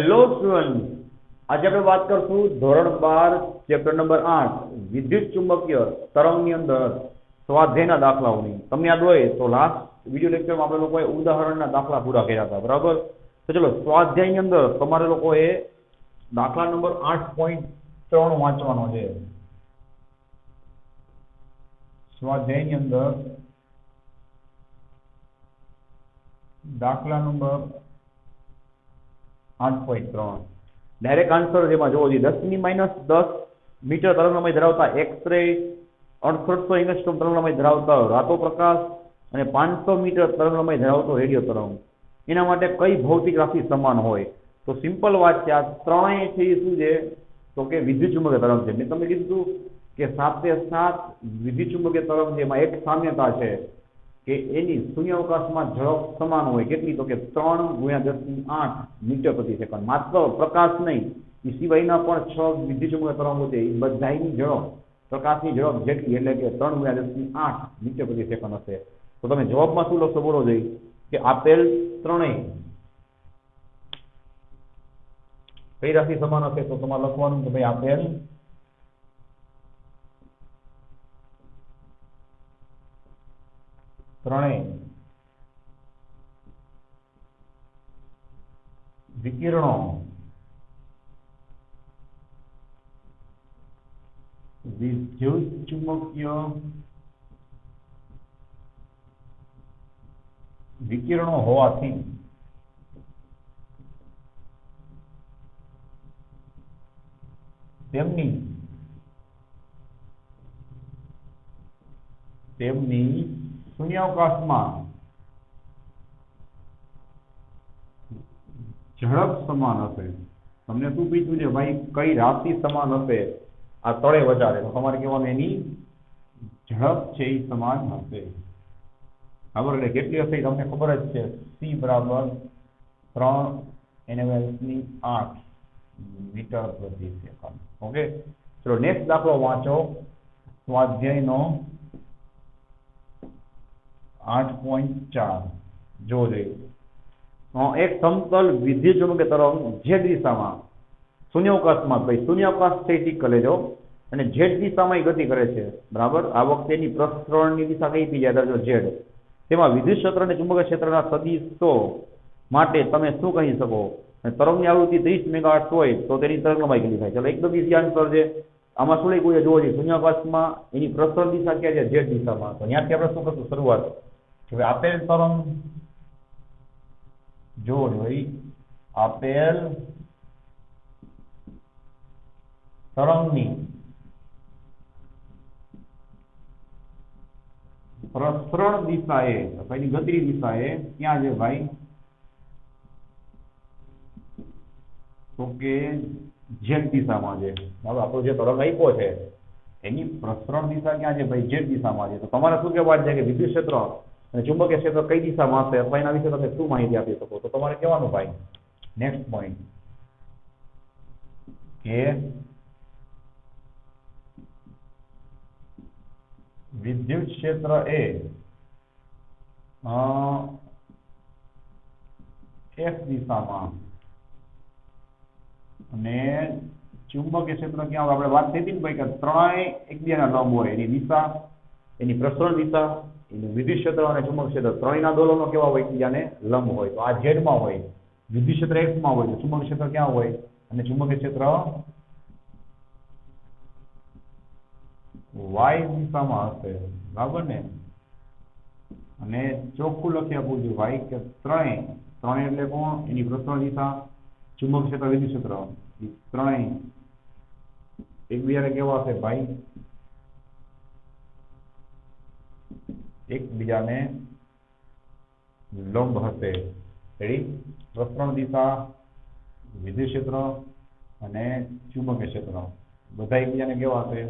Hello student, આજે આપણે વાત કરશું ધોરણ 12 ચેપ્ટર નંબર 8 વિદ્યુત ચુંબકીય તરંગની અંદર સ્વાધ્યાયના દાખલાઓની. તમને યાદ હોય તો લાસ્ટ વિડિયો લેક્ચરમાં આપણે લોકોએ ઉદાહરણના દાખલા પૂરા કર્યા હતા, બરાબર? તો ચલો, સ્વાધ્યાયની અંદર તમારે લોકોએ દાખલા નંબર 8.3 વાંચવાનો છે. સ્વાધ્યાયની અંદર દાખલા નંબર 8.3 ડાયરેક્ટ આન્સર જેમાં જોવો જોઈએ. 10⁻10 મીટર તરંગલંબાઈ ધરાવતા એક્સ-રે, 6800 એંગસ્ટ્રોમ તરંગલંબાઈ ધરાવતા રાતો પ્રકાશ અને 500 મીટર તરંગલંબાઈ ધરાવતો રેડિયો તરંગ, એના માટે કઈ ભૌતિક રાશિ સમાન હોય? તો સિમ્પલ વાત છે, આ ત્રણેય છે એ શું છે? તો કે વિદ્યુત ચુંબકીય તરંગ છે. મેં તમને કીધું કે 7 વિદ્યુત ચુંબકીય તરંગ છે, એમાં એક સામ્યતા છે કે એની શૂન્યાવકાશમાં ઝડપ સમાન હોય. કેટલી? તો કે 3×10⁸ મીટર પ્રતિ સેકન્ડ. માત્ર પ્રકાશ નહીં, એ સિવાયના પણ 6 વિદ્યુત ચુંબકીય તરંગો છે, એ બધાની ઝડપ પ્રકાશની ઝડપ જેટલી, એટલે કે 3×10⁸ મીટર પ્રતિ સેકન્ડ હશે. તો તમે જવાબમાં શું લખશો? બોલો જોઈએ કે આપેલ ત્રણેય કઈ રાશિ સમાન હશે? તો તમારે લખવાનું કે ભાઈ આપેલ ત્રણેય વિકિરણો વિદ્યુત ચુંબકીય વિકિરણો હોવાથી તેમની શૂન્યાવકાશમાં ઝડપ સમાન હશે. તમને શું પૂછ્યું છે ભાઈ? કઈ રાશિ સમાન હશે આ તળે વધારે? તો તમારે કહેવાનું એની ઝડપ છે એ સમાન હશે. બરાબર? એટલે કેટલી હશે તમને ખબર જ છે. C બરાબર 3×10⁸ મીટર પ્રતિ સેકન્ડ. ઓકે, ચલો નેક્સ્ટ દાખલો વાંચો. સ્વાધ્યાયનો 8.4 જો જોઈએ. એક સમતલ વિદ્યુત ચુંબકીય તરંગ z દિશામાં શૂન્યાવકાશમાં, ભાઈ શૂન્યાવકાશ છે ઠીક કરી લેજો, અને z દિશામાં ગતિ કરે છે, બરાબર? આ વખતે એની પ્રસરણની દિશા કઈ થઈ જાય? z. તેમાં વિદ્યુત ક્ષેત્ર અને ચુંબકીય ક્ષેત્રના સદિશો માટે તમે શું કહી શકો? અને તરંગની આવૃત્તિ 30 મેગાહર્ટ્ઝ હોય તો તેની તરંગલંબાઈ કેટલી થાય? ચલો, એકદમ ઈઝી આન્સર છે. આમાં શું લખ્યું છે જોવો જોઈએ. શૂન્યાવકાશમાં એની પ્રસરણ દિશા ક્યાં છે? z દિશામાં. તો ત્યાંથી આપણે શું કરશું? શરૂઆત હવે આપેલ તરંગ જો ભાઈ આપેલ તરંગની પ્રસરણ દિશાએ, એની ગતિની દિશાએ ક્યાં છે ભાઈ? તો કે z દિશામાં છે. હવે આપણો જે તરંગ આપ્યો છે એની પ્રસરણ દિશા ક્યાં છે ભાઈ? z દિશામાં છે. તો તમારે શું કહેવાનું છે કે વિદ્યુત ક્ષેત્ર અને ચુંબકીય ક્ષેત્ર કઈ દિશામાં હશે, અથવા એના વિશે તમે શું માહિતી આપી શકો? તો તમારે કહેવાનું ભાઈ નેક્સ્ટ પોઈન્ટ કે વિદ્યુત ક્ષેત્ર એ x દિશામાં અને ચુંબકીય ક્ષેત્ર ક્યાં? આપણે વાત થઈ હતી ને ભાઈ કે ત્રણેય એકબીજાના લંબ હોય. એની દિશા, એની પ્રસરણ દિશા, એનું વિદ્યુત ક્ષેત્ર અને ચુંબકીય ક્ષેત્ર ત્રણેયના દોલનો કેવા હોય? એકબીજાને લંબ હોય. તો આ z માં હોય, વિદ્યુત ક્ષેત્ર x માં હોય, તો ચુંબકીય ક્ષેત્ર ક્યાં હોય? અને ચુંબકીય ક્ષેત્ર y દિશામાં હશે, બરાબર ને? અને ચોખ્ખું લખી આપવું જોઈએ ભાઈ કે ત્રણેય એટલે કોણ? એની પ્રસરણ દિશા, ચુંબકીય ક્ષેત્ર, વિદ્યુત ક્ષેત્ર, ત્રણેય એકબીજાને કેવા હશે ભાઈ? એકબીજાને લંબ હશે. રેડી? પ્રસરણ દિશા, વિદ્યુત ક્ષેત્ર અને ચુંબકીય ક્ષેત્ર બધા એકબીજાને કેવા હશે?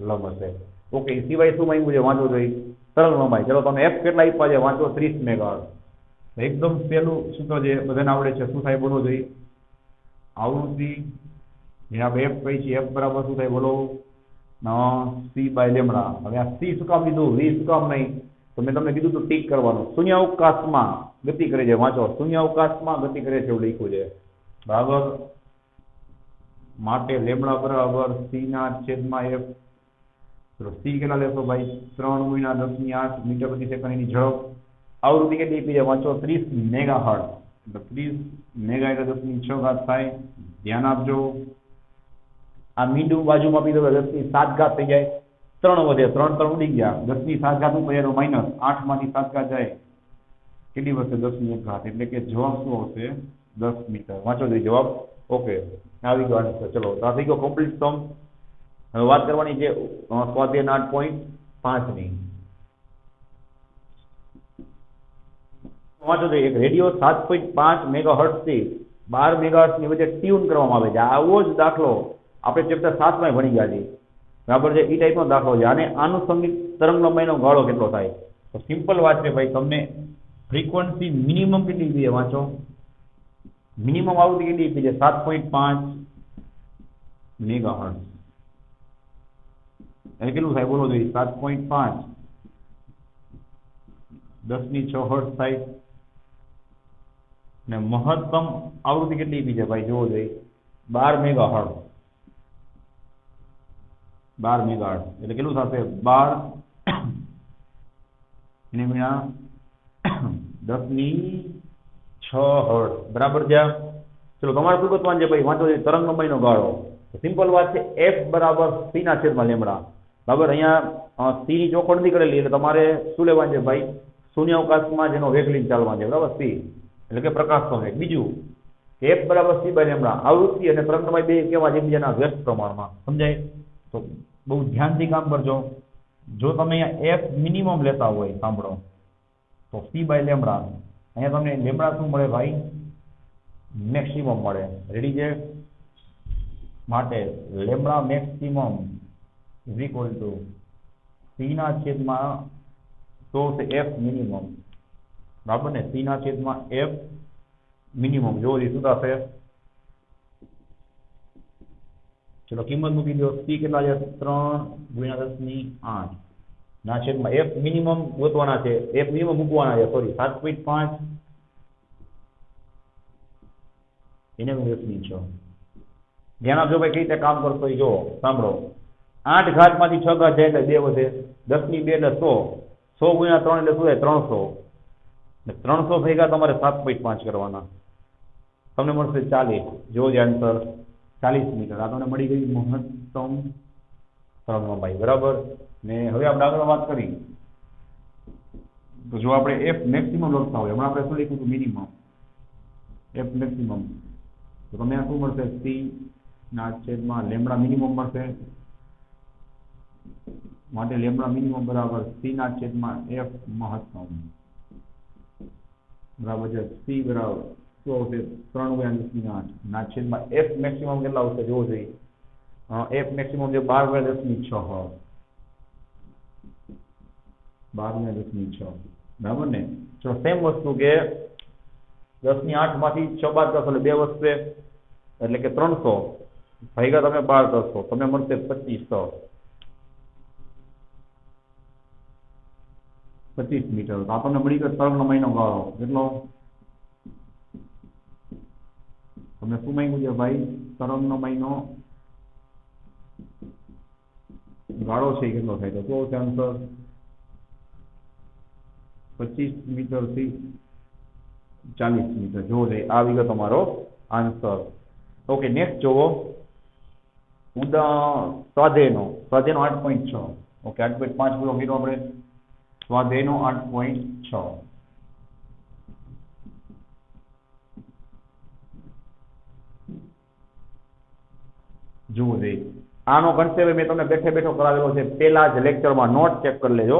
લંબ હશે. ઓકે, સિવાય શું માંગ્યું છે? વાંચો જોઈએ તરંગલંબાઈ. ચલો, તમે f કેટલા આપ્યા છે? વાંચો 30 મેગાહર્ટ્ઝ. એકદમ પહેલું સૂત્ર જે બધાને આવડે છે, શું થાય બોલો જોઈએ? આવૃત્તિ જેને આપણે f કહી છીએ, f બરાબર શું થાય બોલો? c/λ. હવે આ c શું કામ લીધું? v શું કામ નહીં? તો મેં તમને કીધું તો ટીક કરવાનું. શૂન્યાવકાશમાં ગતિ કરે છે. વાંચો, શૂન્યાવકાશમાં ગતિ કરે છે એવું લખ્યું છે, બરાબર? માટે લેમડા બરાબર સી ના છેદમાં એફ. ચલો સી કેટલા લેશો ભાઈ? 3 × 10⁸ મીટર પ્રતિ સેકન્ડની ઝડપ. આવૃત્તિ કેટલી આપી છે વાંચો? 30 મેગાહર્ટ્ઝ. એટલે 30 મેગા એટલે 10⁶ થાય. ધ્યાન આપજો. આ મીંડું બાજુમાં આપી દો 10�7 થઈ જાય. 3 વધે, 3 3 ઉડી ગયા. 10�7 ઉપર એનો માઇનસ 8 માંથી 7 જાય. કેટલી વધશે? 10⁻⁴. એટલે કે જવાબ શું આવશે? 10 મીટર. વાંચો તો જવાબ. ઓકે, આવી ગયો આન્સર. ચલો, તો આ થઈ ગયો કમ્પ્લીટ સમ. હવે વાત કરવાની છે સ્વાધ્યાય 8.5 ની. વાંચો તો એક રેડિયો 7.5 મેગાહર્ટ્ઝ થી 12 મેગાહર્ટ્ઝ ની વચ્ચે ટ્યુન કરવામાં આવે છે. આવો જ દાખલો આપણે ચેપ્ટર 7 માં ભણી ગયા છીએ. બરાબર છે? એ ટાઈપનો દાખલો છે. અને આનુષંગિક તરંગ લંબાઈનો ગાળો કેટલો થાય? તો સિમ્પલ વાત છે ભાઈ, તમને ફ્રીક્વન્સી મિનિમમ કેટલી જોઈએ વાંચો? મિનિમમ આવૃત્તિ કેટલી આપી છે? 7.5 મેગાહર્ટ્ઝ. એટલે કેટલું થાય બોલો જોઈએ? 7.5 10⁶ હર્ટ્ઝ થાય. ને મહત્તમ આવૃત્તિ કેટલી આપી છે ભાઈ? જોવો જોઈએ 12 મેગાહર્ટ્ઝ. 12 મેગાહર્ટ્ઝ એટલે કેટલું થશે? 12 એને ગુણ્યા 10⁶ હર્ટ્ઝ. બરાબર છે? ચલો, તમારે શું ગોતવાનું છે ભાઈ? વાંચો તરંગ લંબાઈનો ગાળો. સિમ્પલ વાત છે, એફ બરાબર સી ના છેદમાં લેમડા. બરાબર, અહીંયા સી ની ચોખવટ નથી કરેલી એટલે તમારે શું લેવાનું છે ભાઈ? શૂન્ય અવકાશમાં જેનો વેગ લઈને ચાલવાનું છે. બરાબર, સી એટલે કે પ્રકાશનો વેગ. બીજું એફ બરાબર સી બાય લેમડા. આવૃત્તિ અને તરંગ લંબાઈ બે કેવા છે? એકબીજાના વ્યસ્ત પ્રમાણમાં. સમજાય? તો બહુ ધ્યાનથી કામ કરજો. જો તમે અહીંયા એફ મિનિમમ લેતા હોય, સાંભળો, તો સી બાય લેમડા. અહીંયા તમને લેમડા શું મળે ભાઈ? મેક્સિમમ મળે. રેડી છે? માટે lambda maximum is equal to C ના છેદમાં તો એફ મિનિમમ. બરાબર ને? સી ના છેદમાં એફ મિનિમમ. જો શું થશે? ચલો, કિંમત મૂકી દો. સી કેટલા છે? 3 × 10⁸ ના છેદમાં એફ મિનિમમ ગોતવાના છે. એફ મિનિમમ મૂકવાના છે. સોરી, 7.5 એને 10⁶. ધ્યાન આપજો ભાઈ, કઈ રીતે કામ કરતો હોય. જો સાંભળો, 8 ઘાતમાંથી 6 ઘાત જાય એટલે 2 વધે. 10⁻2 એટલે 100. 100 × 3 એટલે શું થાય? 300. 300 ભેગા તમારે 7.5 કરવાના. તમને મળશે 40. જો જે આન્સર 40 મીટર. આ તમને મળી ગઈ મહત્તમ તરંગ લંબાઈ. બરાબર ને? હવે આપણે આગળ વાત કરી તો જો આપણે એફ મેક્સિમમ લખતા હોય, હમણાં આપણે શું લખ્યું હતું? મિનિમમ. F maximum. તો તમને આ શું મળશે? સી ના છેદમાં લેમડા મિનિમમ મળશે. માટે લેમડા મિનિમમ બરાબર સી ના છેદમાં એફ મહત્તમ. બરાબર છે? સી બરાબર શું આવશે? 3 × 10⁸ ના છેદમાં એફ મેક્સિમમ કેટલા આવશે? જોવો જોઈએ. એફ મેક્સિમમ જે 12 × 10⁶. 12 × 10⁶. બરાબર ને? ચલો, સેમ વસ્તુ કે 10⁸ માંથી 6 બાદ કરશો એટલે 2 વધશે. એટલે કે 300 ભાગ્યા તમે 12 કરશો, તમને મળશે 2500. 25 મીટર. તો આપણને મળી ગયો તરંગ લંબાઈનો ગાળો. કેટલો? તમને શું માંગ્યું છે ભાઈ? તરંગ લંબાઈનો ગાળો છે કેટલો થાય? તો શું આવશે આન્સર? 25 મીટર થી 40 મીટર. જોવો જોઈએ. આવી ગયો તમારો આન્સર. ઓકે, નેક્સ્ટ જોવો. સ્વાધ્યાયનો 8.6. ઓકે, 8.5 પૂરો કર્યો આપણે. સ્વાધ્યાયનો 8.6. જુઓ જોઈએ. આનો કન્સેપ્ટ મેં તમને બેઠે બેઠો કરાવેલો છે પહેલા જ લેક્ચરમાં. નોટ ચેક કરી લેજો.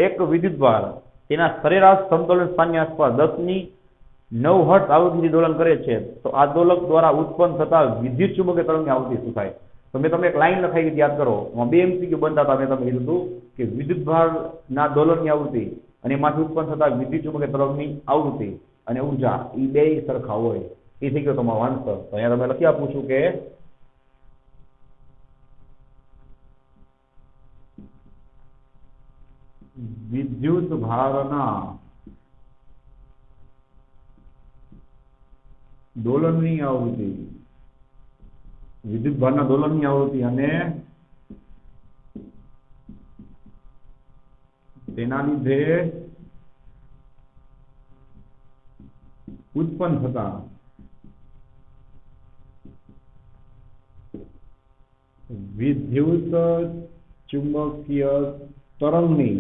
એક વિદ્યુતભાર તેના સરેરાશ સમતોલન સ્થાનની આસપાસ 10⁹ હર્ટ્ઝ આવૃત્તિથી દોલન કરે છે. તો આ દોલક દ્વારા ઉત્પન્ન થતા વિદ્યુત ચુંબકીય તરંગની આવૃત્તિ શું થાય? તો મેં તમને એક લાઈન લખાવી હતી, યાદ કરો. એમાં 2 MCQ બનતા હતા. મેં તમને કીધું હતું કે વિદ્યુતભારના દોલનની આવૃત્તિ અને એમાંથી ઉત્પન્ન થતા વિદ્યુત ચુંબકીય તરંગની આવૃત્તિ અને ઉર્જા એ બે સરખા હોય. એ થઈ ગયો તમારો આન્સર. તો અહીંયા તમે લખી આપું છું કે વિદ્યુત ભારના દોલનની આવૃત્તિ વિદ્યુત ભારના દોલનની આવૃત્તિ અને તેના લીધે ઉત્પન્ન થતા વિદ્યુત ચુંબકીય તરંગની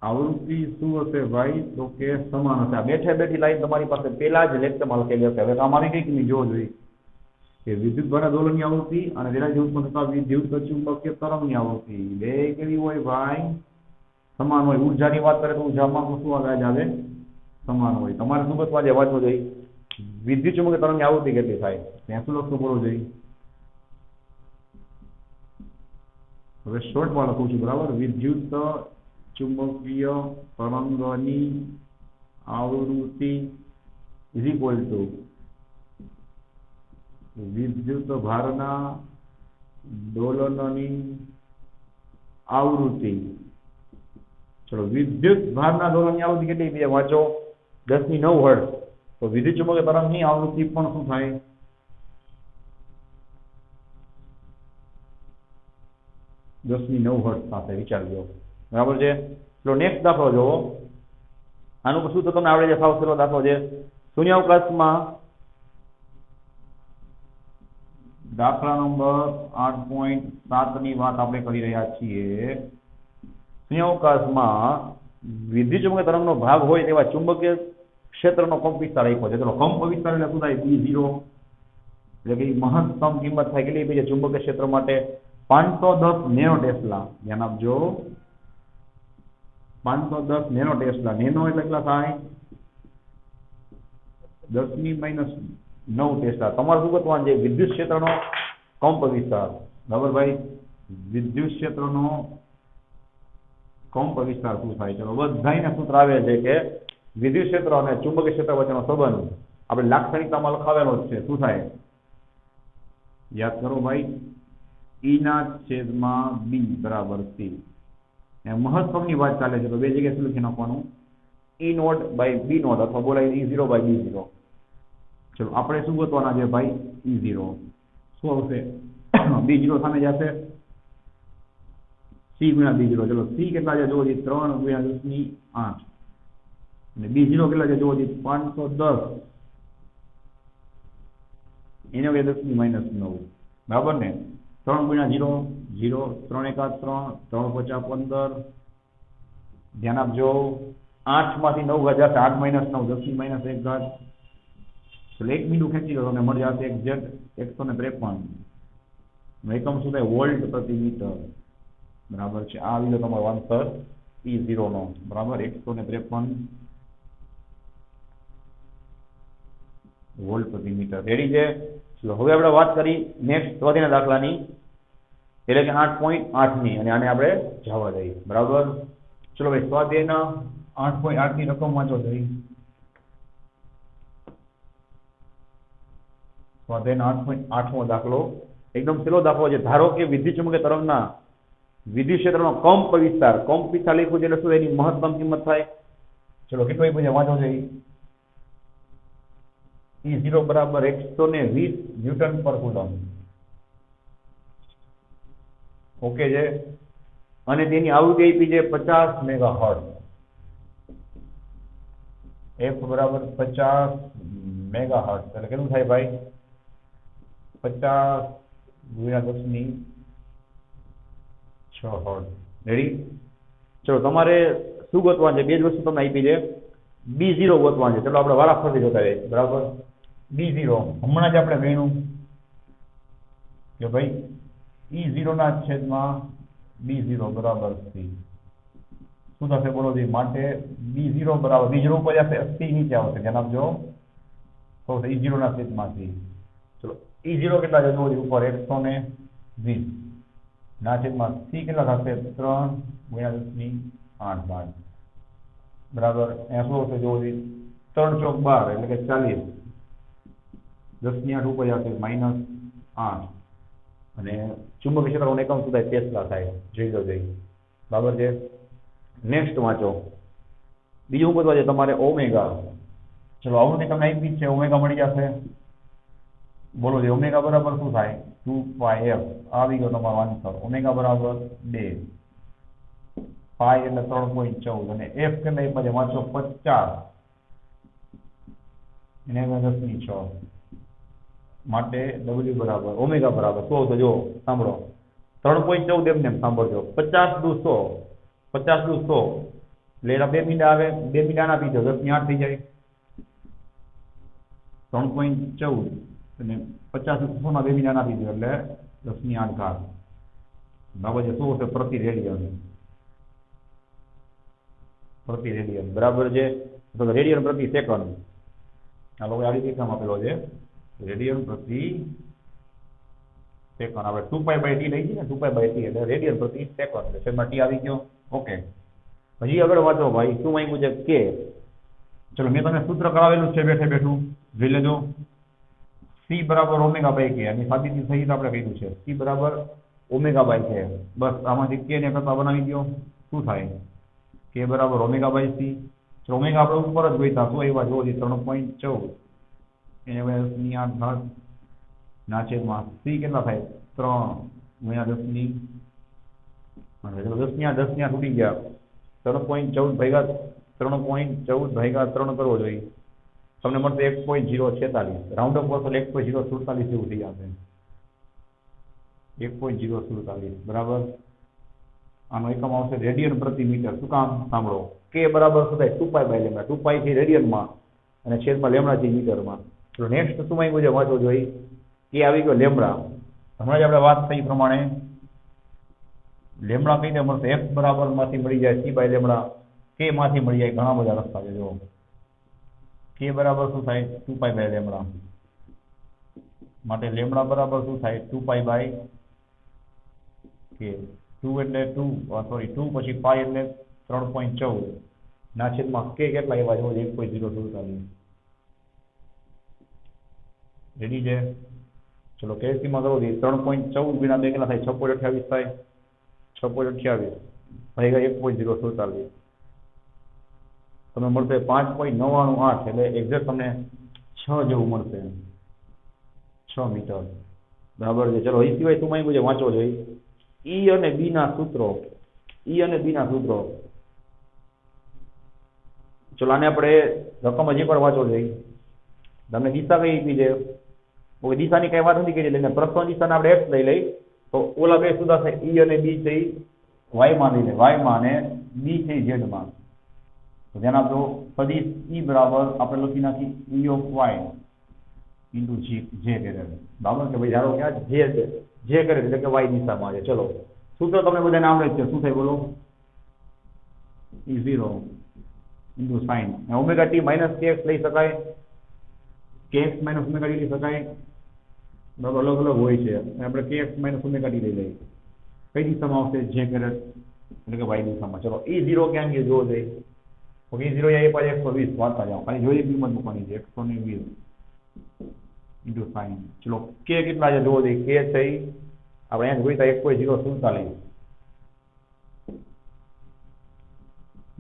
આવૃત્તિ શું હશે ભાઈ? તો કે સમાન હશે. આ બેઠે બેઠી લાઈન તમારી પાસે પેલા જ લેક્ચરમાં લખેલી હશે. હવે આમાં આવી ગઈ કે નહીં જોવો જોઈએ કે વિદ્યુત ભારના દોલનની આવૃત્તિ અને તેના લીધે ઉત્પન્ન થતા વિદ્યુત ચુંબકીય તરંગની આવૃત્તિ બે કેવી હોય ભાઈ? સમાન હોય. ઉર્જાની વાત કરે તો ઉર્જામાં શું આવે? સમાન હોય. તમારે શું બસમાં જે વાંચવું જોઈએ? વિદ્યુત ચુંબકીય તરંગની આવૃત્તિ કેટલી થાય ત્યાં શું લખતું બોલવું જોઈએ? હવે શોર્ટમાં લખું છું, બરાબર. વિદ્યુત ચુંબકીય તરંગની આવૃત્તિ ઇઝ ઇક્વલ ટુ વિદ્યુત ભારના દોલનની આવૃત્તિ. ચલો, વિદ્યુત ભારના દોલનની આવૃત્તિ કેટલી છે વાંચો? 10⁹ હર્ટ્ઝ. તો વિદ્યુત ચુંબકીય તરંગની આવૃત્તિ પણ શું થાય? 10⁹ હર્ટ્ઝ સાથે વિચારજો, બરાબર છે. ચલો નેક્સ્ટ દાખલો જોવો. આનું શું તો તમને આવડે છે? સાવ સરળ દાખલો છે. શૂન્યાવકાશમાં દાખલા નંબર 8.7 ની વાત આપણે કરી રહ્યા છીએ. શૂન્યાવકાશમાં વિદ્યુત ચુંબકીય તરંગનો ભાગ હોય તેવા ચુંબકીય ક્ષેત્રનો કંપ વિસ્તાર આપ્યો છે. ચલો, કંપ વિસ્તાર એટલે શું થાય? B0 એટલે કે મહત્તમ કિંમત થાય કેટલી છે ચુંબકીય ક્ષેત્ર માટે? 510 નેનો ટેસ્લા. ધ્યાન આપજો, 510 નેનો ટેસ્લા. નેનો એટલે કેટલા થાય? 10⁻⁹ ટેસ્લા. તમારે શું કરવાનું છે? વિદ્યુત ક્ષેત્રનો કંપ વિસ્તાર, બરાબર ભાઈ? વિદ્યુત ક્ષેત્રનો કંપ વિસ્તાર શું થાય? ચલો, બધાયને સૂત્ર આવે છે કે વિદ્યુત ક્ષેત્ર અને ચુંબકીય ક્ષેત્ર વચ્ચેનો સંબંધ આપણે લાક્ષણિકતામાં લખાવેલો જ છે. શું થાય? યાદ કરો ભાઈ. E/B બરાબર C. મહત્તમની વાત ચાલે છે તો બે જગ્યાએ શું લખી નાખવાનું? E0/B0 અથવા બોલાય E0/B0. ચલો, આપણે શું ગોતવાના છે ભાઈ? E0. શું આવશે? B0 સામે જશે C × B0. ચલો, C કેટલા છે જોવો જોઈએ? 3 × 10⁸ અને B0 કેટલા છે જોવો જોઈએ? 510 એને 10⁻⁹, બરાબર ને? 3 × 0 0, 3 × 1 = 3, 3 × 5 = 15. ધ્યાન આપજો, 8 માંથી 9 જશે, 8 - 9 10⁻⁻⁴. ચલો, એક બિંદુ ખેંચી લો, તમને મળી જશે એક્ઝેક્ટ 153. એકમ શું થાય? વોલ્ટ પ્રતિ મીટર, બરાબર છે. આ આવી ગયો તમારો આન્સર E0 નો, બરાબર. 153 વોલ્ટ પ્રતિ મીટર. રેડી છે? ચલો, હવે આપણે વાત કરી નેક્સ્ટ સ્વાધ્યાયના દાખલાની, એટલે કે 8.8 ની, અને આને આપણે જવા દઈએ, બરાબર. ચલો ભાઈ, સ્વાધ્યાયના 8.8 ની રકમ વાંચો જોઈએ. સ્વાધ્યાયના 8.8મો દાખલો એકદમ સહેલો દાખલો છે. ધારો કે વિદ્યુત ચુંબકીય તરંગના વિદ્યુત ક્ષેત્રનો કંપ વિસ્તાર લખ્યું છે એટલે શું એની મહત્તમ કિંમત થાય? ચલો, કેટલો એ વાંચો જોઈએ. E0 બરાબર 120 ન્યૂટન પર કુલમ. ઓકે છે. અને તેની આવૃત્તિ આપી છે 50 મેગાહર્ટ્ઝ. F બરાબર 50 મેગાહર્ટ્ઝ એટલે કેટલું થાય ભાઈ? 50 × 10⁶ હર્ટ્ઝ. રેડી? ચલો, તમારે શું ગોતવાનું છે? બે જ વસ્તુ તમને આપી છે. B0 ગોતવાનું છે. ચલો, આપણે વારાફરતી જોતા રહીએ, બરાબર. B0 હમણાં જ આપણે ગણ્યું કે ભાઈ E0/B0 બરાબર C. શું થશે બોલો જી? માટે B0 બરાબર B0 ઉપર જશે 80 નીચે આવશે. ધ્યાન આપજો, તો E0/C. ચલો, E0 કેટલા છે? ઉપર 120 ના છેદમાં C કેટલા થશે? 3 × 10⁸, બરાબર. અહીંયા શું આવશે જોવો જોઈએ? 3 × 4 = 12 એટલે કે 40. 10⁸ ઉપર આવશે -8. અને ચુંબકીય ક્ષેત્રનો એકમ શું થાય? ટેસ્લા થાય. જોઈ લો જોઈએ, બરાબર છે. નેક્સ્ટ વાંચો. બીજું ગોતવા છે તમારે ઓમેગા. ચલો આવૃત્તિ તમને આપી છે ઓમેગા મળી જશે. બોલો જે ઓમેગા બરાબર શું થાય 2πf આવી ગયો તમારો આન્સર. ઓમેગા બરાબર 2, પાઈ એટલે 3.14 અને એફ કેટલા આપ્યા છે વાંચો 50 એને 10 માટે W બરાબર ઓમેગા બરાબર 100 તો જો સાંભળો 3.14 એમને સાંભળજો 50 દુ 100 50 દુ 100 એટલે એના 2 મીંડા આવે 2 મીંડા ના પીજો 10 ની 8 થઈ જાય 3.14 અને 50 100 ના 2 મીંડા ના પીજો એટલે 10 ની 8 ઘાત બરાબર છે. શું છે પ્રતિ રેડિયન બરાબર છે. તો રેડિયન પ્રતિ સેકન્ડ આ લોકો આ રીતે આપેલો છે રેડિયન પ્રતિ સેકન્ડ. આપણે 2π/t લઈ જઈએ ને 2π/t એટલે રેડિયન પ્રતિ સેકન્ડ એટલે શેમાં t આવી ગયો. ઓકે હજી આગળ વાંચો ભાઈ શું માંગ્યું છે કે ચલો મેં તમને સૂત્ર કરાવેલું છે બેઠે બેઠું જોઈ લેજો. c બરાબર ω/k અને સાબિતી સહિત આપણે કીધું છે c બરાબર ω/k. બસ આમાંથી k ને કરતા બનાવી દો શું થાય k બરાબર ω/c. ચલો ઓમેગા આપણે ઉપર જ ગોઈતા શું આવ્યા જોવો 3.14 એને 10 ની 8 ઘાત ના છેદમાં c કેટલા થાય 3 × 10 ની 10 ની 8 ઉડી ગયા 3.14 ભાગ્યા 3.14 કરવો જોઈએ તમને મળશે 1.046 રાઉન્ડ અપ કરશો 1.047 જેવું થઈ જશે 1.047 બરાબર. આનો એકમ આવશે રેડિયન પ્રતિ મીટર. શું કામ સાંભળો k બરાબર શું થાય 2π/λ 2π થી રેડિયનમાં અને છેદમાં લેમ્ડા થી મીટરમાં. તો નેક્સ્ટ શું માંગ્યું છે વાંચો જોઈએ k આવી ગયો લેમ્ડા. હમણાં જ આપણે વાત થઈ પ્રમાણે લેમ્ડા કઈ રીતે મળશે f બરાબર માંથી મળી જાય c/λ k માંથી મળી જાય ઘણા બધા રસ્તા છે. જો k બરાબર શું થાય 2π/λ માટે લેમ્ડા બરાબર શું થાય 2π/k 2 એટલે 2 સોરી 2 પછી પાઈ એટલે 3.14 ના છેદમાં k કેટલા એવા જો 1.047 રેડી છે. ચલો કેસી માં કરો 3.14 ગુણ્યા 2 કેટલા થાય 6.28 થાય 6.28 ભાગ્યા 1.047 તમને મળશે 5.998 એટલે એક્ઝેક્ટ તમને 6 જેવું મળશે 6 મીટર બરાબર છે. ચલો એ સિવાય શું માંગ્યું છે વાંચવો જોઈએ E અને B ના સૂત્રો. ચલો આને આપણે રકમ હજી પણ વાંચવો જોઈએ. તમને દિશા કઈ આપી છે દિશાની કઈ વાત નથી કરી એટલે પ્રથમ દિશાને આપણે x લઈ લઈ તો ઓલા બે સુધા છે E અને B છે y માં લઈ લે y માં અને B છે z માં. તો ધ્યાન આપજો સદિશ E બરાબર આપણે લખી નાખી E of y into j કરે બરાબર કે ભાઈ ધારો કે આ j છે j કરે એટલે કે y દિશામાં છે. ચલો સૂત્ર તમને બધાને આવડે છે શું થાય બોલો E0 into sin omega t minus kx લઈ શકાય kx માઇનસ ઓમેગા t લઈ શકાય બરાબર અલગ અલગ હોય છે આપણે kx માઇનસ ઓમેગા t લઈ લઈએ કઈ દિશામાં આવશે j કરે એટલે કે y દિશામાં. ચલો E0 ક્યાં ગયો જોવો જોઈએ ઓકે E0 એ પાછા 120 વાંચતા જાઓ ખાલી જોઈએ કિંમત મૂકવાની છે 120 into sin. ચલો k કેટલા છે જોવો જોઈએ k છે આપણે અહીંયા જોઈતા 1.047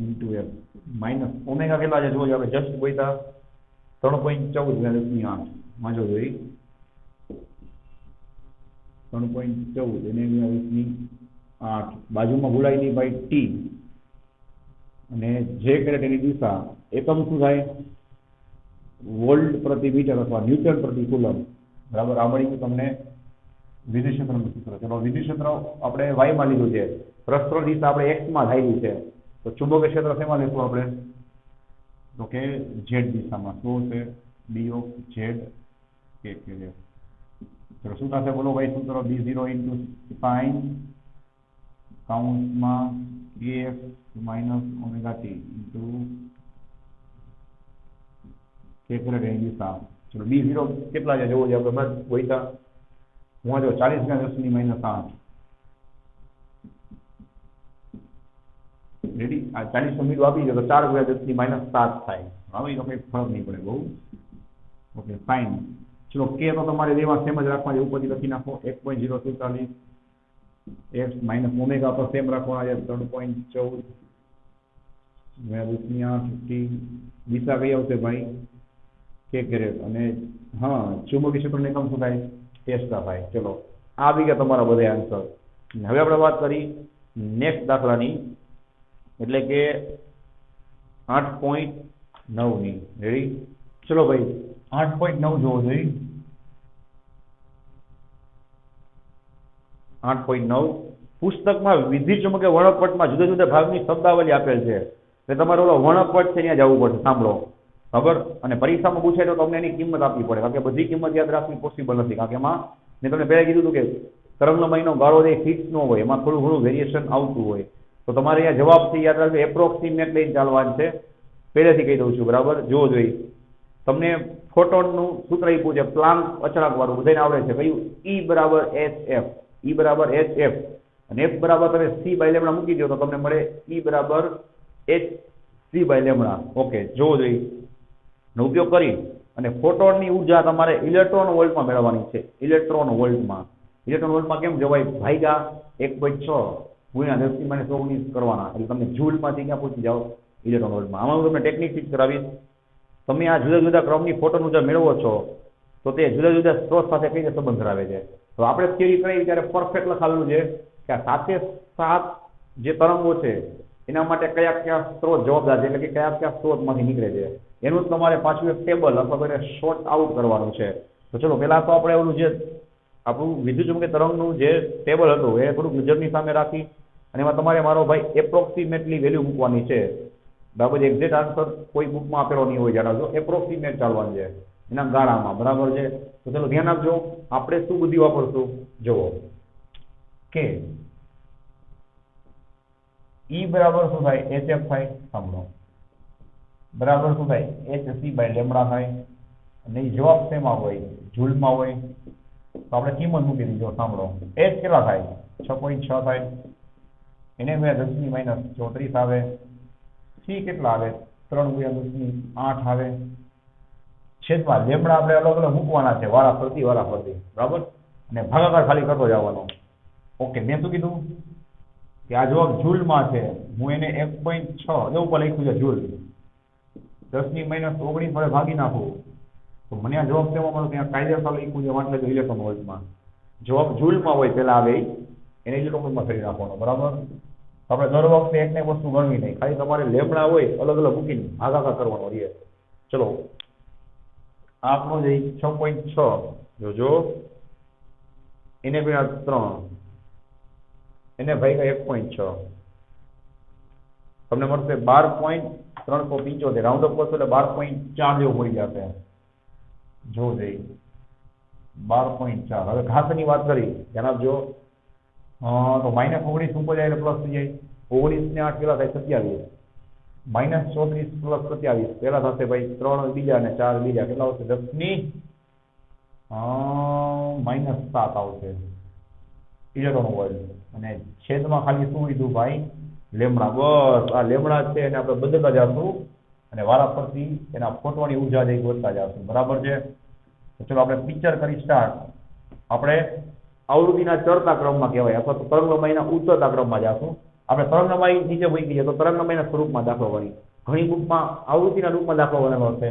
into f માઇનસ ઓમેગા કેટલા છે જોજો આપણે જસ્ટ જોઈતા 3.14 ગુણ્યા 10 ની 8 વાંચો જોઈએ 3.14 એને ગુણ્યા 10 ની 8 બાજુમાં ભૂલાય નહીં ભાઈ t અને j કરે તેની દિશા એકમ શું થાય વોલ્ટ પ્રતિ મીટર અથવા ન્યૂટન પ્રતિ કુલમ બરાબર. આ મળી ગયું તમને વિદ્યુત ક્ષેત્રનું સૂત્ર. ચલો વિદ્યુત ક્ષેત્ર આપણે y માં લીધું છે પ્રસરણ દિશા આપણે x માં ધારી છે તો ચુંબકીય ક્ષેત્ર શેમાં લઈશું આપણે તો કે z દિશામાં. શું છે b of z k ચલો શું થશે બોલો ભાઈ સૂત્ર b0 into sin કાઉન્સમાં kx minus omega t into k કરે એની દિશા. ચલો b0 કેટલા છે જોવો છે આપણે બસ ગોઈતા હું જો 40 ના 10 ની -8 રેડી આ 40 નો મીડું આપી દે તો 4 × 10 ની -7 થાય. હવે તો કઈ ફરક નહીં પડે બહુ. Okay fine. ચલો k તો તમારે દેવા સેમ જ રાખવા છે ઉપરથી લખી નાખો 1.047 x માઇનસ ઓમેગા પર સેમ રાખવાના છે 3.14 10 ની 8 દિશા કઈ આવશે ભાઈ કે ગ્રેડ અને હા ચુંબકીય ક્ષેત્રનું એકમ શું થાય? ટેસ્લા થાય. ચલો આ આવી ગયા તમારા બધા આન્સર. હવે આપણે વાત કરી નેક્સ્ટ દાખલાની, એટલે કે 8.9 ની. રેડી? ચલો ભાઈ 8.9 જોવો જોઈએ. 8.9 પુસ્તકમાં વિદ્યુત ચુંબકીય વર્ણપટમાં જુદા જુદા ભાગની શબ્દાવલી આપેલ છે. એટલે તમારે ઓલો વર્ણપટ છે ત્યાં જવું પડશે. સાંભળો ખબર, અને પરીક્ષામાં પૂછે તો તમને એની કિંમત આપવી પડે, કારણ કે બધી કિંમત યાદ રાખવી પોસિબલ નથી. કારણ કે એમાં મેં તમને પહેલા કીધું હતું કે તરંગલંબાઈનો ગાળો જે ફિક્સ ન હોય, એમાં થોડું ઘણું વેરિએશન આવતું હોય. તો તમારે અહીંયા જવાબથી યાદ રાખજો, એપ્રોક્સિમેટ લઈને ચાલવાનું છે. પહેલેથી કહી દઉં છું, બરાબર? જોવો જોઈએ. તમને ફોટોનનું સૂત્ર આપ્યું છે, પ્લાન્ક અચળાંક વાળું, બધાને આવડે છે. કયું? E બરાબર HF. E બરાબર HF અને F બરાબર તમે C બાય લેમડા મૂકી દો તો તમને મળે E બરાબર HC બાય લેમડા. ઓકે, જોવો જોઈએ. નો ઉપયોગ કરી અને ફોટોનની ઉર્જા તમારે ઇલેક્ટ્રોન વોલ્ટમાં મેળવવાની છે. ઇલેક્ટ્રોન વોલ્ટમાં. ઇલેક્ટ્રોન વોલ્ટમાં કેમ જવાય? ભાગ્યા 1/6 ગુણ્યા 10⁻19 કરવાના, એટલે તમને જૂલમાંથી ક્યાં પહોંચી જાઓ? ઇલેક્ટ્રોન વોલ્ટમાં. આમાં હું તમને ટેકનિક શીખ કરાવીશ. તમે આ જુદા જુદા ક્રમની ફોટોન ઉર્જા મેળવો છો તો તે જુદા જુદા સ્ત્રોત સાથે કઈ રીતે સંબંધ ધરાવે છે. તો આપણે થિયરી કરી ત્યારે પરફેક્ટ લખાવેલું છે કે આ 7 જે તરંગો છે એના માટે કયા કયા સ્ત્રોત જવાબદાર છે, એટલે કે કયા કયા સ્ત્રોતમાંથી નીકળે છે, એનું તમારે પાછું એક ટેબલ અથવા તો શોર્ટ આઉટ કરવાનું છે. તો ચલો પહેલા તો આપણે ઓલું જે આપણું વિદ્યુત ચુંબકીય તરંગનું જે ટેબલ હતું એ થોડુંક નજરની સામે રાખી અને એમાં તમારે મારો ભાઈ એપ્રોક્સિમેટલી વેલ્યુ મૂકવાની છે. બરાબર? એક્ઝેક્ટ આન્સર કોઈ બુકમાં આપેલો નહીં હોય, જણાવજો. એપ્રોક્સિમેટ ચાલવાનું છે એના ગાળામાં. બરાબર છે? તો ચલો ધ્યાન આપજો. આપણે શું બુદ્ધિ વાપરશું? જુઓ કે E બરાબર શું થાય? HF થાય. સાંભળો, બરાબર શું થાય? HC બાય લેમડા થાય. અને એ જવાબ શેમાં હોય? જૂલમાં હોય. તો આપણે કિંમત મૂકી દીધો. સાંભળો, H કેટલા થાય? 6.6 થાય. એને મેં 10⁻34 આવે. C કેટલા આવે? 3×10⁸ આવે. છેદમાં લેમડા આપણે અલગ અલગ મૂકવાના છે, વારા ફરતી. બરાબર? અને ભાગાકાર ખાલી કરતો જવાનો. ઓકે, મેં શું કીધું કે આ જવાબ જૂલમાં છે. હું એને 1.6 એવું પર લખ્યું છે, જૂલ. 10⁻19 વડે ભાગી નાખું તો મને આ જવાબ કેવો મળે? ત્યાં કાયદેસર લખ્યું છે એટલે ઇલેક્ટ્રોન વોલ્ટમાં. જવાબ જૂલમાં હોય પહેલા આવે એને ઇલેક્ટ્રોન વોલ્ટમાં કરી નાખવાનો. બરાબર? આપણે દર વખતે એક ને વસ્તુ ગણવી નહીં, ખાલી તમારે લેમડા હોય અલગ અલગ મૂકીને ભાગાકાર કરવાનો રહે. ચલો આપણો જે 6.6 જોજો, એને ભાઈ 3, એને ભાઈ 1.6, તમને મળશે 12.375. રાઉન્ડ અપ કરશો એટલે 12.4 જેવું મળી જશે. જો જઈ 12.4. હવે ઘાસની વાત કરી, ધ્યાન આપજો. તો -19 ઉપર જાય એટલે પ્લસ થઈ જાય. 19 ને 8 કેટલા થાય? 27. -34 પ્લસ 27 પેલા થશે ભાઈ 3 બીજા અને 4 બીજા, કેટલા આવશે? 10⁻7 આવશે ઇલેક્ટ્રોન વોલ્ટ. અને છેદમાં ખાલી શું લીધું ભાઈ? લેમડા. બસ આ લેમડા છે એને આપણે બદલતા જશું અને વારા ફરતી એના ફોટોની ઉર્જા જઈ વધતા જશું. બરાબર છે? તો ચલો આપણે પિક્ચર કરી સ્ટાર્ટ. આપણે આવૃત્તિના ચડતા ક્રમમાં કહેવાય, અથવા તો તરંગલંબાઈના ઉતરતા ક્રમમાં જશું. આપણે તરંગલંબાઈ નીચે મૂકી દઈએ તો તરંગલંબાઈના સ્વરૂપમાં દાખલો ગણી. ઘણી બુકમાં આવૃત્તિના રૂપમાં દાખલો ગણેલો હશે.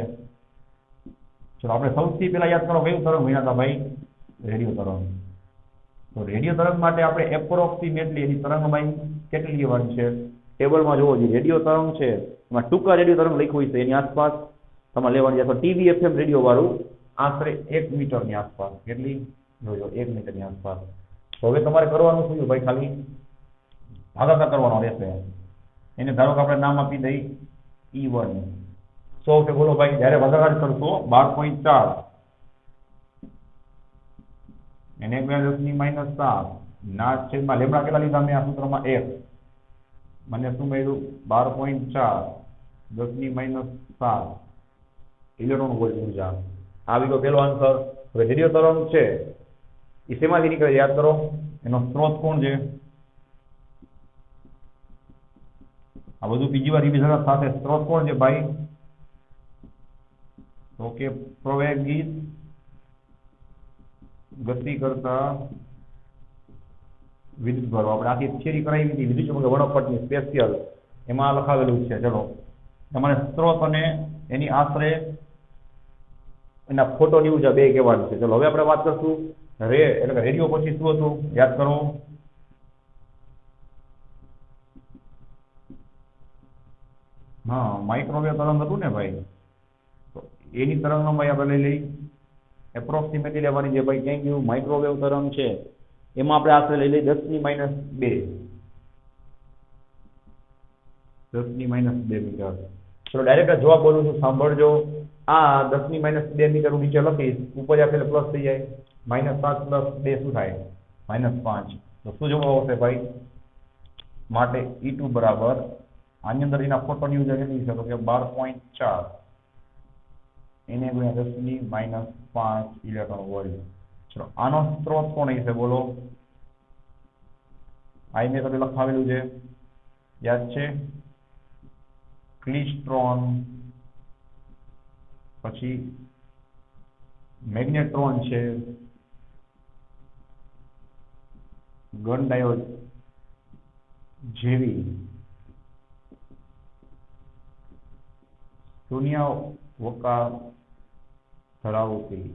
ચલો આપણે સૌથી પહેલા યાદ કરો કયું તરંગ ભણ્યા હતા ભાઈ? રેડિયો તરંગ. તો રેડિયો તરંગ માટે આપણે એપ્રોક્સિમેટલી એની તરંગલંબાઈ કેટલી લેવાની છે? ટેબલમાં જોવો જોઈએ. રેડિયો તરંગ છે એમાં ટૂંકા રેડિયો તરંગ લખ્યું છે એની આસપાસ તમારે લેવાની છે. તો ટીવી FM રેડિયો વાળું આશરે 1 મીટરની આસપાસ. કેટલી? જોજો 1 મીટરની આસપાસ. તો હવે તમારે કરવાનું શું ભાઈ? ખાલી ભાગાકાર કરવાનો રહેશે. એને ધારો કે આપણે નામ આપી દઈ E1. બોલો ભાઈ, જયારે ભાગાકાર કરશો 12.4 એને 10⁻7 ના છેદમાં લેમડા કેટલા લીધા મેં આ સૂત્રમાં? 1. મને શું મળ્યું? 12.4 10⁻7 ઇલેક્ટ્રોન વોલ્ટ ઉર્જા. આવી ગયો પેલો આન્સર. હવે રેડિયો તરંગ છે એ શેમાંથી નીકળે? યાદ કરો, એનો સ્ત્રોત કોણ છે? આ બધું બીજી વાર રિવિઝન સાથે. સ્ત્રોત કોણ છે ભાઈ? તો કે પ્રવેગિત ગતિ કરતા વિદ્યુત ભારો. આપણે આખી થિયરી કરાવી હતી વિદ્યુત ચુંબકીય વર્ણપટની સ્પેશિયલ, એમાં લખાવેલું છે. ચલો તમારે સ્ત્રોત અને એની આશરે એના ફોટોની ઉર્જા બે કહેવાનું છે. ચલો હવે આપણે વાત કરશું એટલે કે રેડિયો પછી શું હતું યાદ કરો. હા, માઇક્રોવેવ તરંગ હતું ને ભાઈ. તો એની તરંગલંબાઈ આપણે લઈ લઈ એપ્રોક્સિમેટલી લેવાની છે ભાઈ. ક્યાં ગયું માઇક્રોવેવ તરંગ છે એમાં આપણે આશરે લઈ લઈએ 10⁻². 10⁻² મીટર. ચલો ડાયરેક્ટ જવાબ બોલું છું, સાંભળજો. આ 10⁻² મીટર હું નીચે લખીશ, ઉપર આપેલ પ્લસ થઈ જાય. -7 + 2 શું થાય? -5. તો શું જવાબ આવશે ભાઈ? માટે E2 બરાબર આની અંદર એના ફોટોની ઉર્જા કેટલી છે? તો કે 12.4 એને ગુણ્યા 10⁻5 ઇલેક્ટ્રોન વોલ્ટ. ચલો આનો સ્ત્રોત કોણ હશે બોલો? આ મેં તમને લખાવેલું છે, યાદ છે? ક્લિસ્ટ્રોન, પછી મેગ્નેટ્રોન છે, ગન ડાયોડ જેવી શૂન્યાવકાશ ધરાવતી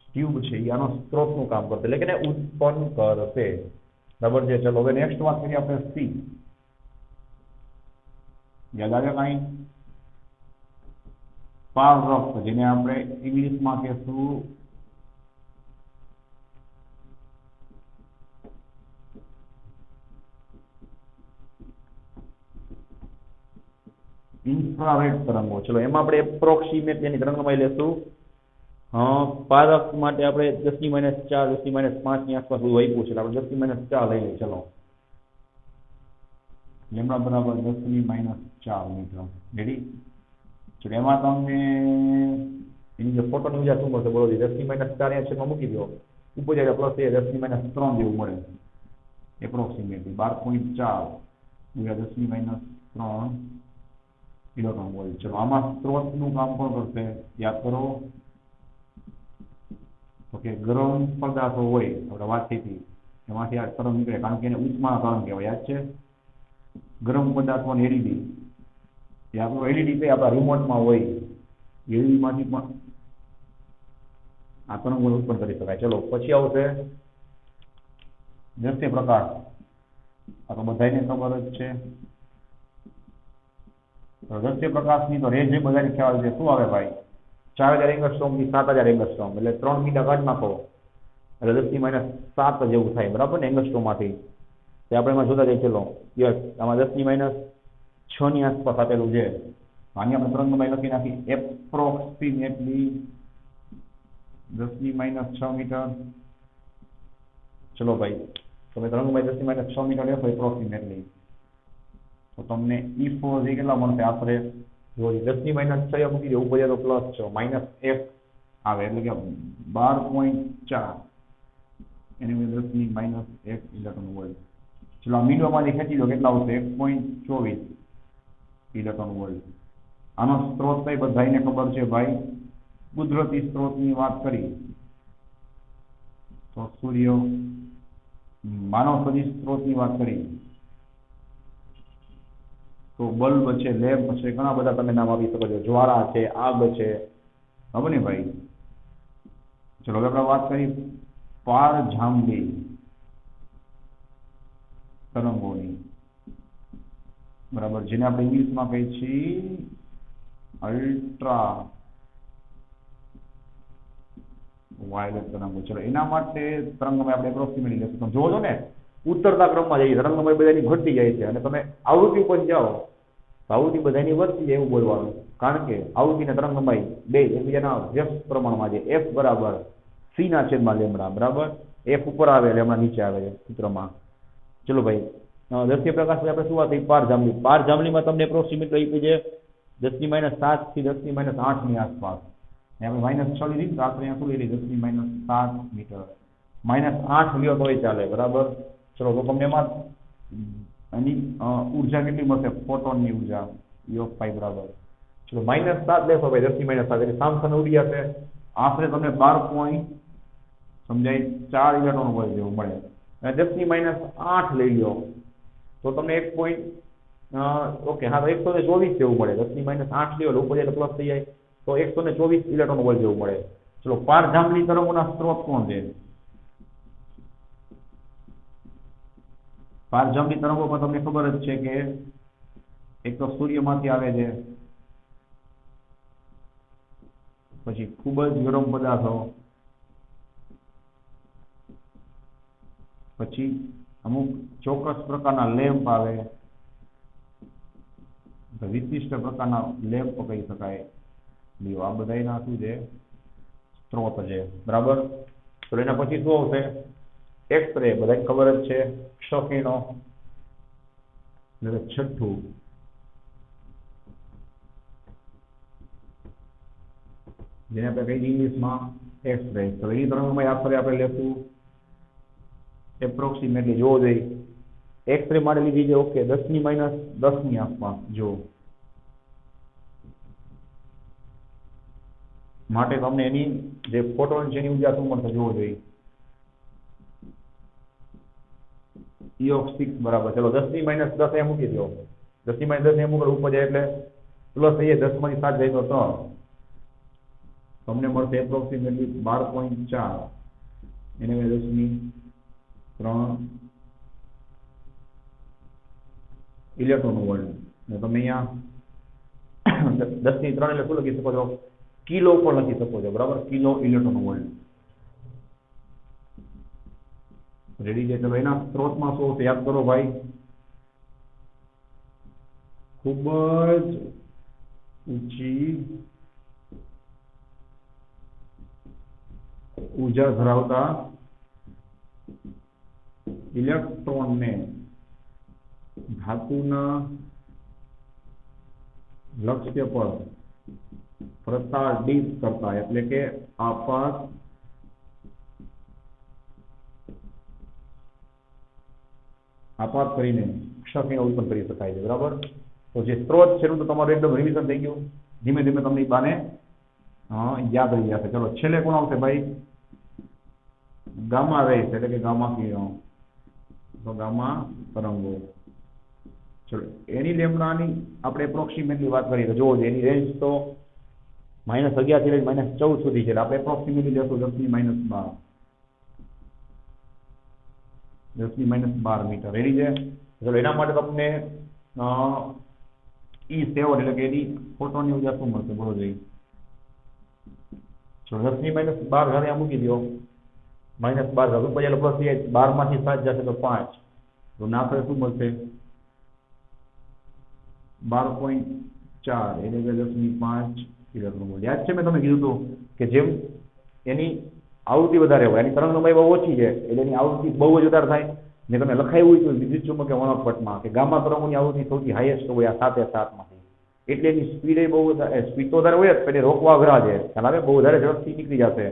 ટ્યુબ છે, એ આનો સ્ત્રોતનું કામ કરશે, એટલે કે ઉત્પન્ન કરશે. બરાબર છે. ચલો હવે નેક્સ્ટ વાત કરીએ આપણે સી. યાદ આવે કાંઈ? પારરક્ષ, જેને આપણે ઇંગ્લિશમાં કહેશું ઇન્ફ્રારેડ તરંગો. ચલો એમાં આપણે એપ્રોક્સિમેટ એની તરંગલંબાઈ લેશું. પારક્ષ માટે આપણે 10⁻4 10⁻5 ની આસપાસ બધું આપ્યું છે, એટલે આપણે 10⁻4 લઈ લઈએ. ચલો લેમ્ડા બરાબર 10⁻4 મીટર. રેડી? ચલો એમાં તમને એની જે ફોટોની ઉર્જા શું મળશે બોલો? 10⁻4 અહીંયા છેદમાં મૂકી દો, ઉપર જાય પ્લસ 10⁻3 જેવું મળે એપ્રોક્સિમેટલી. 12.4 × 10⁻3 electron volt. ચલો આમાં સ્ત્રોતનું કામ કોણ કરશે? યાદ કરો. તો કે ગરમ પદાર્થો હોય, આપણે વાત થઈ હતી, એમાંથી આ તરંગ નીકળે, કારણ કે એને ઉષ્મા તરંગ કહેવાય. યાદ છે? ગરમ પદાર્થો એલઈડી, એ આપણું એલઈડી કઈ આપણા રિમોટમાં હોય, એલઈડી માંથી પણ આ તરંગો ઉત્પન્ન કરી શકાય. ચલો પછી આવશે દ્રશ્ય પ્રકાશ. આ તો બધાને ખબર જ છે. દ્રશ્ય પ્રકાશની તો રેન્જ બધાને ખ્યાલ છે. શું આવે ભાઈ? 4000 એંગસ્ટ્રોમ થી 7000 એંગસ્ટ્રોમ, એટલે 3 મીટર કાઢી નાખો એટલે 10⁻7 જેવું થાય. બરાબર ને? એંગસ્ટ્રોમ માંથી તે આપણે એમાં જોતા જઈએ. ચલો યસ, આમાં 10⁻6 ની આસપાસ આપેલું છે. આની આપણે તરંગલંબાઈ લખી નાખી એપ્રોક્સિમેટલી 10⁻6 મીટર. ચલો ભાઈ, તમે તરંગલંબાઈ 10⁻6 મીટર લેશો એપ્રોક્સિમેટલી, તો તમને E4 કેટલા મળશે? આશરે જો 10⁻6 મૂકી દો, ઉપર તો પ્લસ છે, -1 આવે, એટલે કે 12.4 એને 10⁻1 ઇલેક્ટ્રોન વોલ્ટ. ચલો આ મીડિયમમાંથી ખેંચી દો, કેટલા આવશે? 1.24 ઇલેક્ટ્રોન વોલ્ટ. આનો સ્ત્રોત કઈ બધાને ખબર છે ભાઈ? કુદરતી સ્ત્રોતની વાત કરી તો સૂર્ય, માનવ સદિશ સ્ત્રોતની વાત કરી તો બલ્બ છે, લેમ્પ છે, ઘણા બધા તમે નામ આપી શકો છો, જ્વાળા છે, આગ છે. ખબર ને ભાઈ? ચલો હવે આપણે વાત કરી પારજાંબી તરંગોની. બરાબર, જેને આપણે ઇંગ્લિશમાં કહીએ છીએ અલ્ટ્રા વાયોલેટ તરંગો. ચલો એના માટે તરંગલંબાઈ આપણે એપ્રોક્સિમેટલી લેશું. તમે જોવો છો ને, ઉત્તરતા ક્રમમાં જઈએ, તરંગલંબાઈ બધાની ઘટતી જાય છે, અને તમે આવૃત્તિ પર જાઓ તો આવૃત્તિ બધાની વધતી જાય એવું બોલવાનું, કારણ કે આવૃત્તિ અને તરંગલંબાઈ બે એકબીજાના વ્યસ્ત પ્રમાણમાં છે. F બરાબર c/λ. બરાબર? F ઉપર આવે એટલે હમણાં નીચે આવે છે સૂત્રમાં. ચલો ભાઈ, દ્રશ્ય પ્રકાશ આપણે શું વાત થઈ? પારજાંબલી. પારજાંબલીમાં તમને એપ્રોક્સિમેટલી આપી છે 10⁻7 થી 10⁻8 ની આસપાસ. આપણે -6 લીધી, તો આપણે શું લઈ લઈએ? 10⁻7 મીટર. -8 લ્યો તોય ચાલે. બરાબર? ચલો તો તમને એમાં એની ઉર્જા કેટલી મળશે? ફોટોનની ઉર્જા E5 બરાબર. ચલો -7 લેશો ભાઈ, 10⁻7 એટલે સામસામે ઉડી જશે. આશરે તમને 12 સમજાય 4 ઇલેક્ટ્રોન વોલ્ટ જેવું મળે. અને 10⁻8 લઈ લો તો તમને 1. ઓકે હા, તો 124 જેવું મળે. 10 - 8 લ્યો, ઉપર જાય તો પ્લસ થઈ જાય, તો 124 ઇલેક્ટ્રોન વોલ્ટ જેવું મળે. ચલો, પારજાંબલી તરંગોના સ્ત્રોત કોણ છે? પારજાંબલી તરંગો પર તમને ખબર જ છે કે એક તો સૂર્યમાંથી આવે છે, પછી ખૂબ જ ગરમ પદાર્થો, પછી અમુક ચોક્કસ પ્રકારના લેમ્પ આવે, વિશિષ્ટ પ્રકારના લેમ્પ કહી શકાય. લ્યો, આ બધા એના શું છે? સ્ત્રોત છે. બરાબર. તો એના પછી શું આવશે? એક્સ-રે, બધાને ખબર જ છે. ક્ષકિરણો, એટલે છઠ્ઠું, જેને આપણે કહીએ ઇંગ્લિશમાં એક્સ-રે. તો એની તરંગમાં આખરે આપણે લેશું એપ્રોક્સિમેટલી જોવો જોઈએ. એક્સ-રે માટે લીધી છે ઓકે 10 - 10 આસપાસ. જો માટે તમને એની જે ફોટોન છે એની ઉર્જા શું મળશે જોવો જોઈએ. E(6) બરાબર. ચલો 10 - 10 એ મૂકી દો. 10 - 10 એ મૂકો ઉપર જાય એટલે પ્લસ થઈ જાય. 10 માંથી 7 જાય તો 3. તમને મળશે એપ્રોક્સિમેટલી 12.4. એને 10 - 3 ઇલેક્ટ્રોન વોલ્ટ. તમે અહીંયા 10 - 3 એટલે શું લખી શકો છો? કિલો પણ લખી શકો છો. બરાબર, કિલો ઇલેક્ટ્રોન વોલ્ટ. રેડી છે. ચલો, એના સ્ત્રોતમાં શું હશે યાદ કરો ભાઈ. ખૂબ જ ઊંચી ઉર્જા ધરાવતા ઇલેક્ટ્રોનને ધાતુના લક્ષ્ય પર પ્રતાડિત કરતા, એટલે કે આપાત કરીને ક્ષકિરણો ઉત્પન્ન કરી શકાય છે. બરાબર. તો જે સ્ત્રોત છે એનું તો તમારું એકદમ રિવિઝન થઈ ગયું. ધીમે ધીમે તમને એ બાને યાદ રહી જશે. ચલો, છેલ્લે કોણ આવશે ભાઈ? ગામા રેઝ, એટલે કે ગામા કિરણો. તો ગામા તરંગો. ચલો, એની લેમ્ડાની આપણે એપ્રોક્સિમેટલી વાત કરીએ તો જોવો જોઈએ. એની રેન્જ તો -11 થી લઈને -14 સુધી છે. આપણે એપ્રોક્સિમેટલી લેશું 10 - 12. 10 - 12 મીટર. રેડી છે. ચલો, એના માટે તમને E7 એટલે કે એની ફોટોનની ઉર્જા શું મળશે બોલો જોઈએ. ચલો, 10 - 12 ઘરે મૂકી દો. -12 ઉપર જાય પ્લસ થઈ જાય. 12 માંથી 7 જશે તો 5. તો ના થાય શું મળશે? 12.4 એટલે કે 10 - 5 ઇલેક્ટ્રોન વોલ્ટ. યાદ છે મેં તમને કીધું હતું કે જેમ એની આવૃત્તિ વધારે હોય, એની તરંગલંબાઈ બહુ ઓછી છે એટલે એની આવૃત્તિ બહુ જ વધારે થાય. ને તમે લખાયું હોય વિદ્યુત ચુંબકીય વર્ણપટમાં કે ગામા તરંગોની આવૃત્તિ સૌથી હાઈએસ્ટ હોય આ 7 માંથી. એટલે એની સ્પીડ બહુ વધારે, સ્પીડ તો વધારે હોય જ, પણ એ રોકવા અઘરા છે. ખ્યાલ આવે? બહુ વધારે ઝડપથી નીકળી જશે.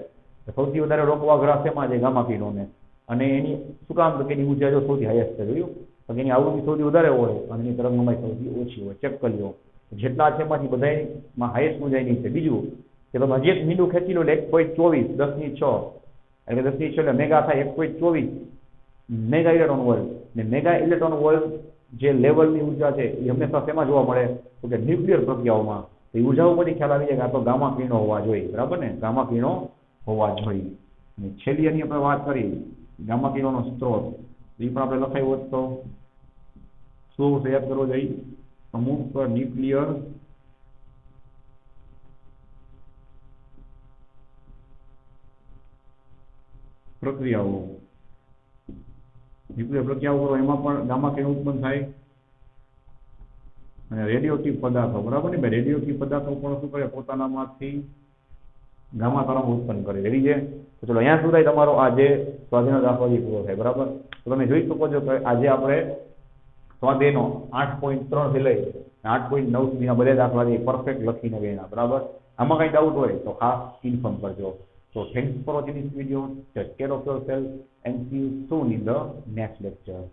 સૌથી વધારે રોકવા અઘરા શેમાં છે? ગામા કિરણોને. અને એની શું કામ? તો એની ઉર્જા જો સૌથી હાઈએસ્ટ છે. જોયું? તો એની આવૃત્તિ સૌથી વધારે હોય અને એની તરંગલંબાઈ સૌથી ઓછી હોય. ચેક કરી લો. જેટલા છે એમાંથી બધામાં હાઈએસ્ટ ઉર્જા એની છે. બીજું કે તમે હજી એક મીંડું ખેંચી લો એટલે 1.24 10 - 6 એટલે 10 - 6 એટલે મેગા થાય 1.24 મેગા ઇલેક્ટ્રોન વોલ્ટ. ને મેગા ઇલેક્ટ્રોન વોલ્ટ જે લેવલની ઉર્જા છે એ હંમેશા શેમાં જોવા મળે? તો કે ન્યુક્લિયર પ્રક્રિયાઓમાં. તો એ ઉર્જા ઉપરથી ખ્યાલ આવી જાય કે આ તો ગામા કિરણો હોવા જોઈએ. બરાબર ને? ગામા કિરણો હોવા જોઈએ. અને છેલ્લી એની આપણે વાત કરી ગામા કિરણોનો સ્ત્રોત, એ પણ આપણે લખાયું હોત તો શું યાદ કરવો જોઈએ? અમુક ન્યુક્લિયર પ્રક્રિયાઓ, ન્યુક્લિયર પ્રક્રિયાઓ એમાં પણ ગામા કિરણ ઉત્પન્ન થાય. અને રેડિયોએક્ટિવ પદાર્થો. બરાબર ને? રેડિયોએક્ટિવ પદાર્થો પણ શું કરે? પોતાનામાંથી ગામા તરંગ ઉત્પન્ન કરે. રેડી છે. તો ચલો, અહીંયા શું થાય? તમારો આ જે સ્વાધ્યાયનો દાખલો પૂરો થાય. બરાબર. તો તમે જોઈ શકો છો કે આજે આપણે સ્વાધ્યાયનો 8.3 થી લઈ 8.9 સુધીના બધા દાખલા પરફેક્ટ લખીને ગણ્યા. બરાબર. આમાં કઈ ડાઉટ હોય તો ખાસ ઇન્ફોર્મ કરજો. So thanks for watching this video. Take care of yourself and see you soon in the next lecture.